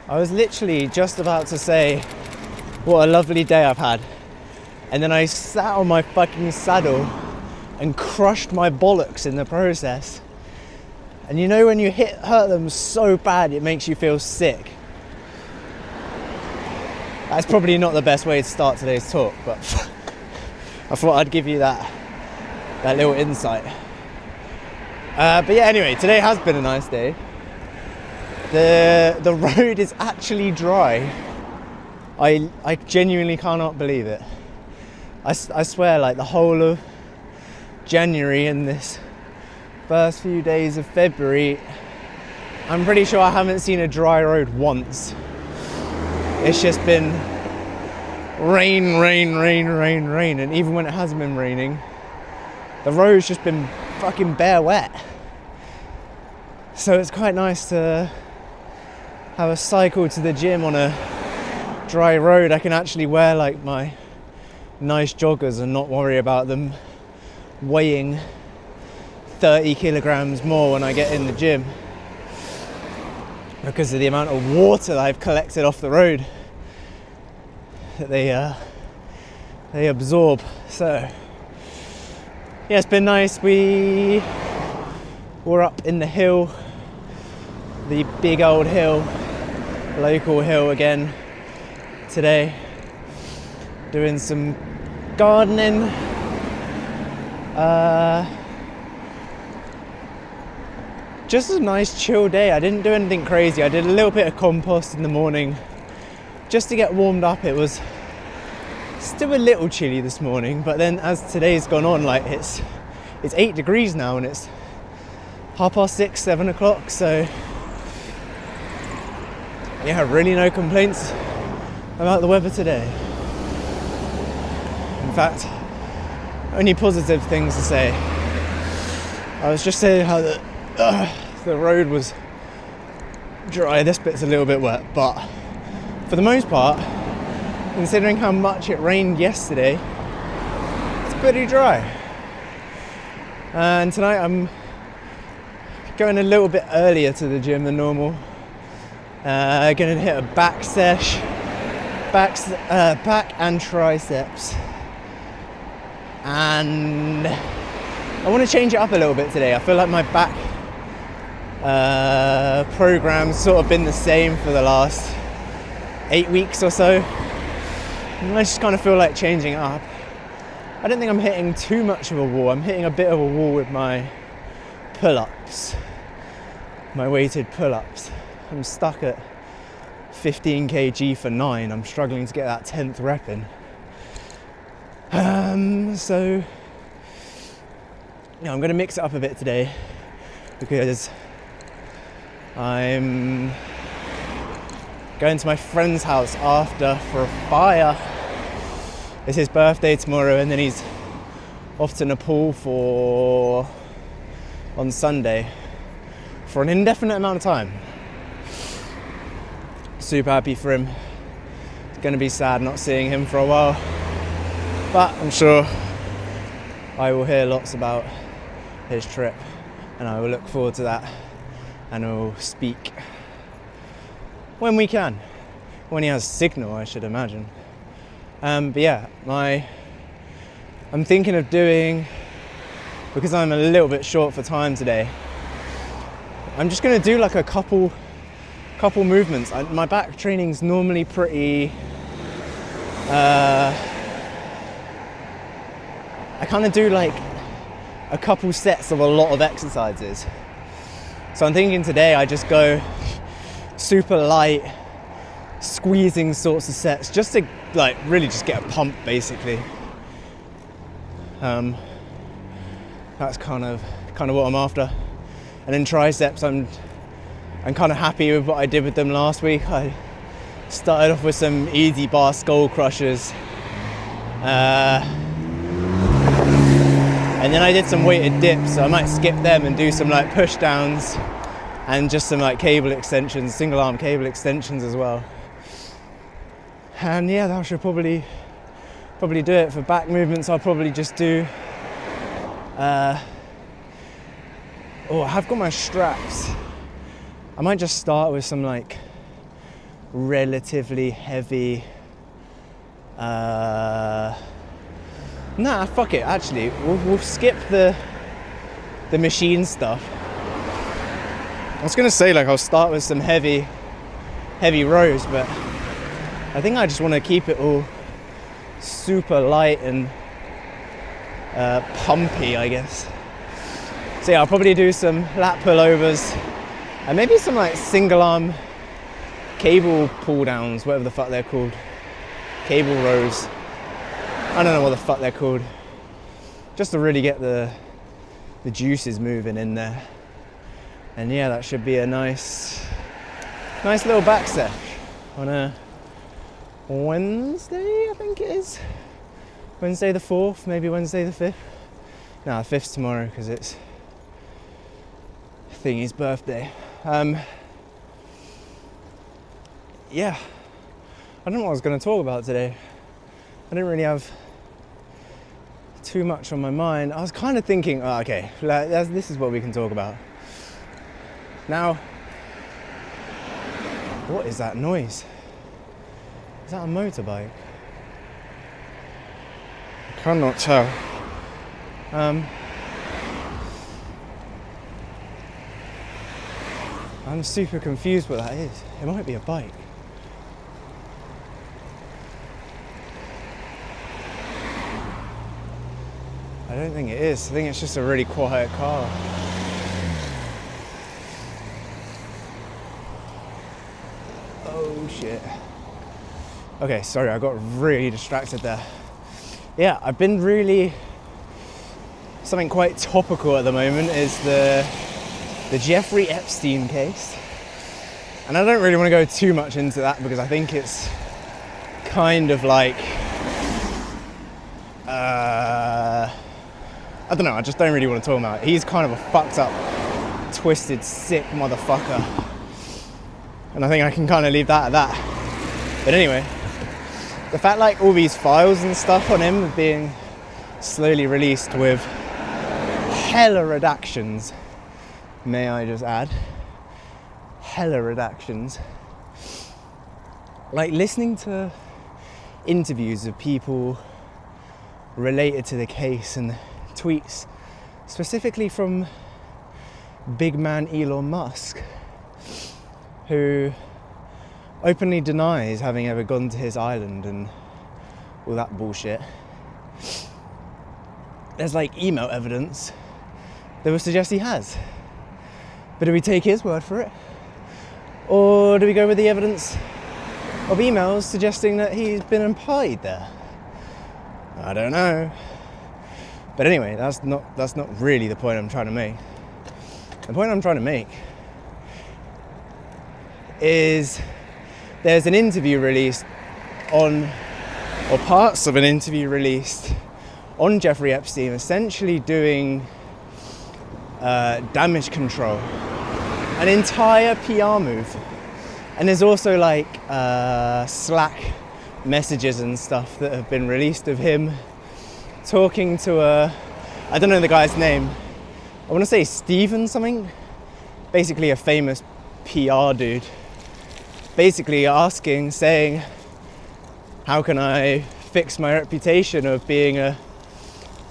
I was literally just about to say what a lovely day I've had, and then I sat on my fucking saddle and crushed my bollocks in the process. And you know when you hurt them so bad it makes you feel sick? That's probably not the best way to start today's talk, but I thought I'd give you that little insight. But yeah, anyway, today has been a nice day. The road is actually dry. I genuinely cannot believe it. I swear, like the whole of January and this first few days of February, I'm pretty sure I haven't seen a dry road once. It's just been rain, and even when it hasn't been raining, the road's just been fucking bare wet. So it's quite nice to have a cycle to the gym on a dry road. I can actually wear like my nice joggers and not worry about them weighing 30 kilograms more when I get in the gym because of the amount of water that I've collected off the road that they absorb. So yeah, it's been nice. We were up in the hill, the big old hill, local hill again today, doing some gardening. Just a nice chill day. I didn't do anything crazy. I did a little bit of compost in the morning just to get warmed up. It was still a little chilly this morning, but then as today's gone on, like it's 8 degrees now and it's 6:30, 7 o'clock, so yeah, really no complaints about the weather today. In fact, only positive things to say. I was just saying how the road was dry. This bit's a little bit wet, but for the most part, considering how much it rained yesterday, it's pretty dry. And tonight I'm going a little bit earlier to the gym than normal. Gonna hit a back sesh, back and triceps, and I want to change it up a little bit today. I feel like my back program's sort of been the same for the last 8 weeks or so. And I just kind of feel like changing it up. I don't think I'm hitting too much of a wall. I'm hitting a bit of a wall with my pull-ups, my weighted pull-ups. I'm stuck at 15 kg for 9. I'm struggling to get that 10th rep in. So yeah, I'm going to mix it up a bit today because I'm going to my friend's house after for a fire. It's his birthday tomorrow, and then he's off to Nepal on Sunday for an indefinite amount of time. Super happy for him. It's going to be sad not seeing him for a while, but I'm sure I will hear lots about his trip, and I will look forward to that, and I will speak when we can, when he has signal, I should imagine. But yeah, I'm thinking of doing, because I'm a little bit short for time today, I'm just going to do like a couple movements. My back training's normally pretty I kind of do like a couple sets of a lot of exercises. So I'm thinking today I just go super light, squeezing sorts of sets, just to like really just get a pump basically. That's kind of what I'm after. And then triceps, I'm kind of happy with what I did with them last week. I started off with some easy bar skull crushers, and then I did some weighted dips, so I might skip them and do some like push downs and just some like cable extensions, single arm cable extensions as well. And yeah, that should probably do it. For back movements, I'll probably just do I have got my straps. I might just start with some like relatively heavy. Nah, fuck it. Actually, we'll skip the machine stuff. I was gonna say like I'll start with some heavy rows, but I think I just want to keep it all super light and pumpy, I guess. So yeah, I'll probably do some lat pullovers and maybe some like single arm cable pull downs, whatever the fuck they're called. Cable rows. I don't know what the fuck they're called. Just to really get the juices moving in there. And yeah, that should be a nice little back sesh on a Wednesday, I think it is. Wednesday the 4th, maybe Wednesday the 5th. No, the 5th's tomorrow because it's Thingy's birthday. Yeah, I don't know what I was going to talk about today. I didn't really have too much on my mind. I was kind of thinking, oh, okay, this is what we can talk about. Now, what is that noise? Is that a motorbike? I cannot tell. I'm super confused what that is. It might be a bike. I don't think it is. I think it's just a really quiet car. Oh shit. Okay, sorry, I got really distracted there. Yeah, I've been really... Something quite topical at the moment is the Jeffrey Epstein case. And I don't really want to go too much into that because I think it's kind of like... I don't know, I just don't really want to talk about it. He's kind of a fucked up, twisted, sick motherfucker. And I think I can kind of leave that at that. But anyway, the fact like all these files and stuff on him are being slowly released with hella redactions, may I just add, hella redactions. Like listening to interviews of people related to the case and tweets, specifically from big man Elon Musk, who openly denies having ever gone to his island and all that bullshit. There's like email evidence that would suggest he has. But do we take his word for it? Or do we go with the evidence of emails suggesting that he's been implied there? I don't know. But anyway, that's not really the point I'm trying to make. The point I'm trying to make is there's an interview released on, or parts of an interview released on Jeffrey Epstein, essentially doing damage control, an entire PR move. And there's also like Slack messages and stuff that have been released of him talking to I don't know the guy's name, I want to say Steven something, basically a famous PR dude, basically saying, how can I fix my reputation of being a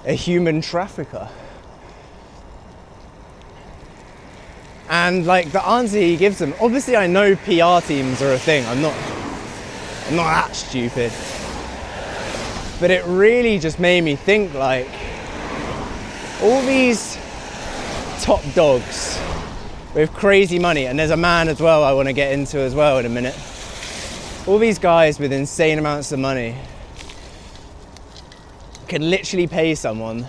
human trafficker? And like the answer he gives them, obviously I know PR teams are a thing, I'm not that stupid, but it really just made me think like all these top dogs with crazy money, and there's a man as well I want to get into as well in a minute, all these guys with insane amounts of money can literally pay someone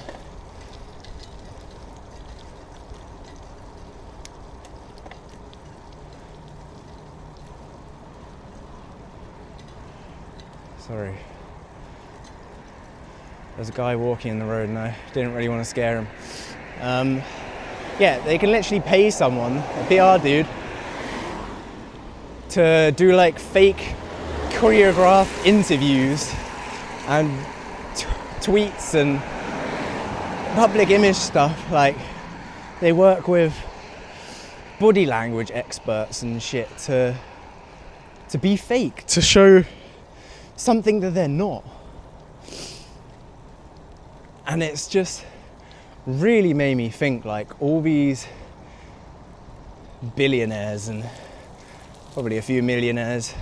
sorry, there's a guy walking in the road and I didn't really want to scare him. Yeah, they can literally pay someone, a PR dude, to do like fake choreographed interviews and tweets and public image stuff. Like they work with body language experts and shit to to be fake, to show something that they're not. And it's just really made me think, like, all these billionaires and probably a few millionaires,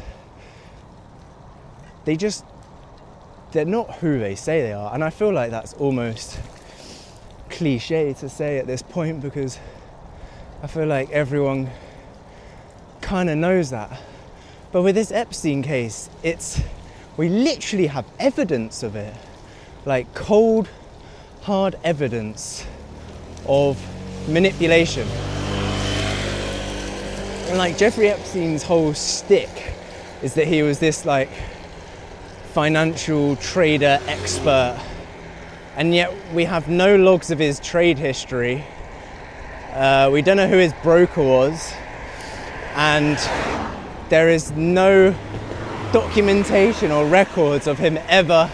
they're not who they say they are. And I feel like that's almost cliche to say at this point, because I feel like everyone kind of knows that. But with this Epstein case, we literally have evidence of it, like cold, hard evidence of manipulation. And like Jeffrey Epstein's whole shtick is that he was this like financial trader expert, and yet we have no logs of his trade history. We don't know who his broker was, and there is no documentation or records of him ever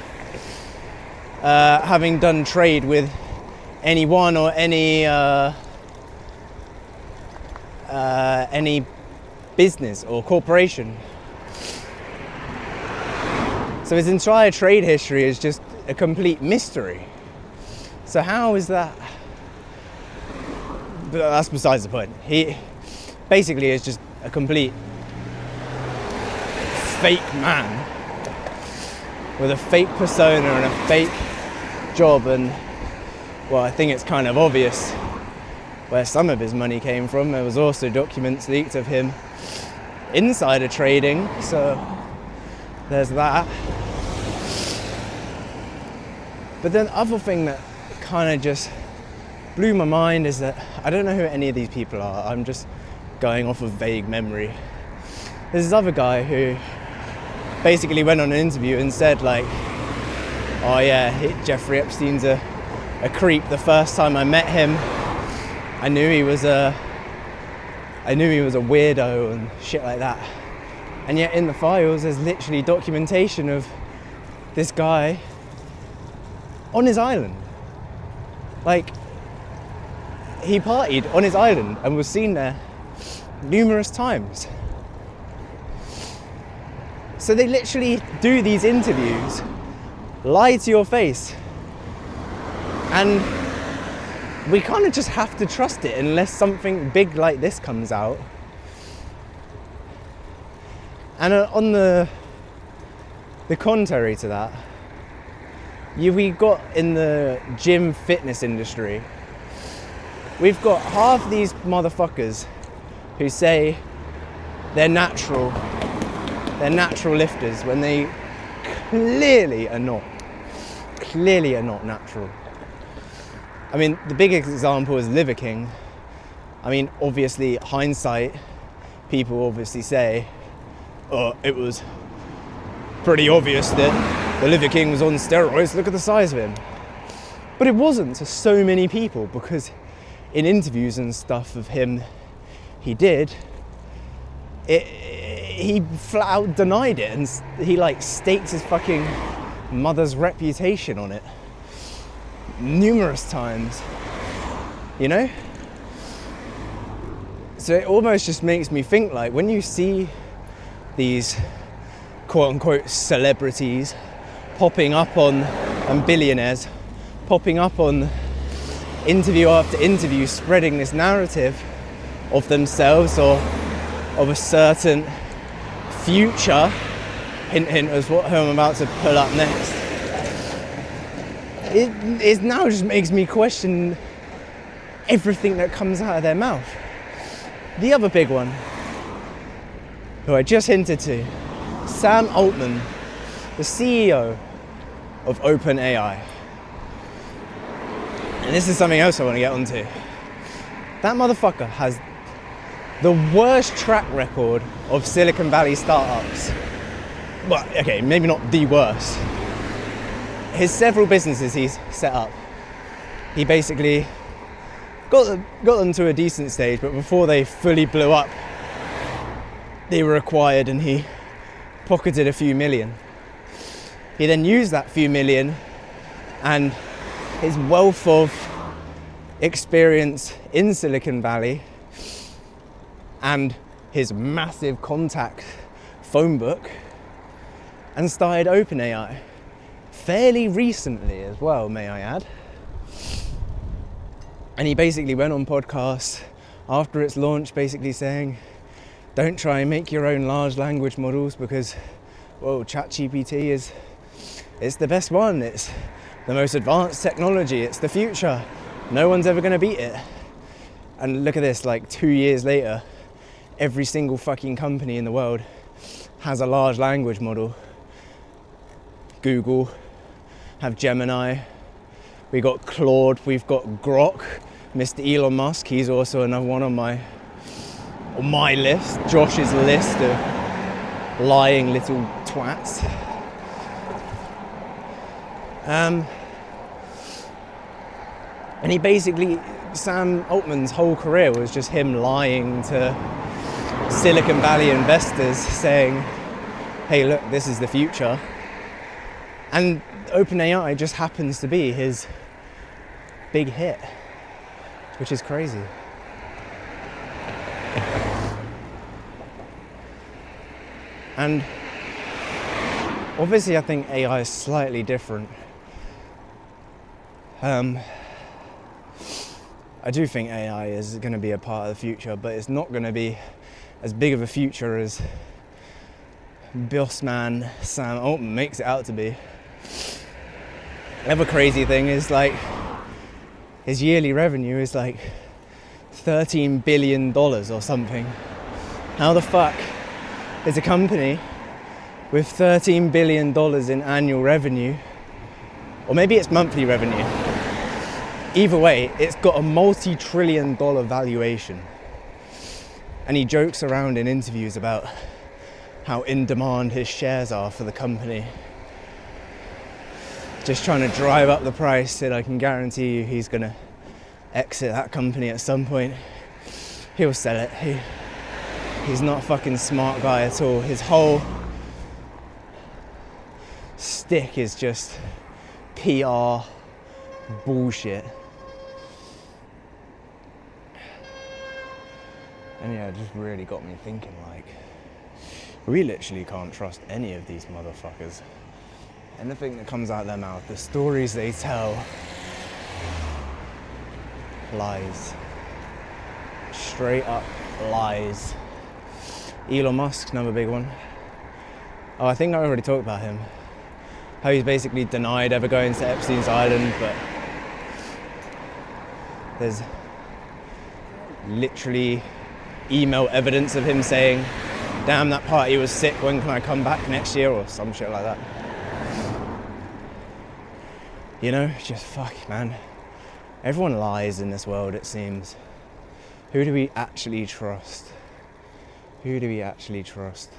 having done trade with anyone or any business or corporation. So his entire trade history is just a complete mystery. So how is that? But that's besides the point. He basically is just a complete fake man with a fake persona and a fake job. And well, I think it's kind of obvious where some of his money came from. There was also documents leaked of him insider trading, so there's that. But then the other thing that kind of just blew my mind is that I don't know who any of these people are. I'm just going off of vague memory. There's this other guy who basically went on an interview and said like, oh yeah, Jeffrey Epstein's a creep. The first time I met him, I knew he was a weirdo and shit like that. And yet in the files there's literally documentation of this guy on his island. Like, he partied on his island and was seen there numerous times. So they literally do these interviews, lie to your face, and we kind of just have to trust it unless something big like this comes out. And on the contrary to that, we've got in the gym fitness industry, we've got half these motherfuckers who say they're natural lifters when they clearly are not natural. I mean, the biggest example is Liver King. I mean, obviously, hindsight, people obviously say, oh, it was pretty obvious that the Liver King was on steroids, look at the size of him. But it wasn't to so many people, because in interviews and stuff of him, he flat out denied it, and he like staked his fucking mother's reputation on it numerous times, you know? So it almost just makes me think, like, when you see these quote-unquote celebrities popping up on, and billionaires popping up on interview after interview, spreading this narrative of themselves or of a certain future, hint hint as who I'm about to pull up next, it now just makes me question everything that comes out of their mouth. The other big one, who I just hinted to, Sam Altman, the CEO of OpenAI. And this is something else I want to get onto. That motherfucker has the worst track record of Silicon Valley startups. Well, okay, maybe not the worst. His several businesses he's set up, he basically got them to a decent stage, but before they fully blew up, they were acquired and he pocketed a few million. He then used that few million and his wealth of experience in Silicon Valley and his massive contact phone book and started OpenAI. Fairly recently as well, may I add. And he basically went on podcasts after its launch basically saying, don't try and make your own large language models because, whoa, ChatGPT it's the best one. It's the most advanced technology. It's the future. No one's ever going to beat it. And look at this, like 2 years later, every single fucking company in the world has a large language model. Google have Gemini. We got Claude. We've got Grok. Mr. Elon Musk, he's also another one on my list, Josh's list of lying little twats. And he basically, Sam Altman's whole career was just him lying to Silicon Valley investors saying, hey look, this is the future. And OpenAI just happens to be his big hit, which is crazy. And obviously I think AI is slightly different. I do think AI is going to be a part of the future, but it's not going to be as big of a future as boss man Sam Altman makes it out to be. The other crazy thing is, like, his yearly revenue is like $13 billion or something. How the fuck is a company with $13 billion in annual revenue, or maybe it's monthly revenue, either way, it's got a multi-trillion-dollar valuation. And he jokes around in interviews about how in demand his shares are for the company. Just trying to drive up the price, and I can guarantee you he's going to exit that company at some point. He'll sell it. He's not a fucking smart guy at all. His whole stick is just PR bullshit. And yeah, it just really got me thinking, like, we literally can't trust any of these motherfuckers. Anything that comes out of their mouth, the stories they tell, lies. Straight up lies. Elon Musk, another big one. Oh, I think I already talked about him. How he's basically denied ever going to Epstein's Island, but there's literally email evidence of him saying, damn, that party was sick, when can I come back next year, or some shit like that. You know, just fuck, man. Everyone lies in this world, it seems. Who do we actually trust? Who do we actually trust?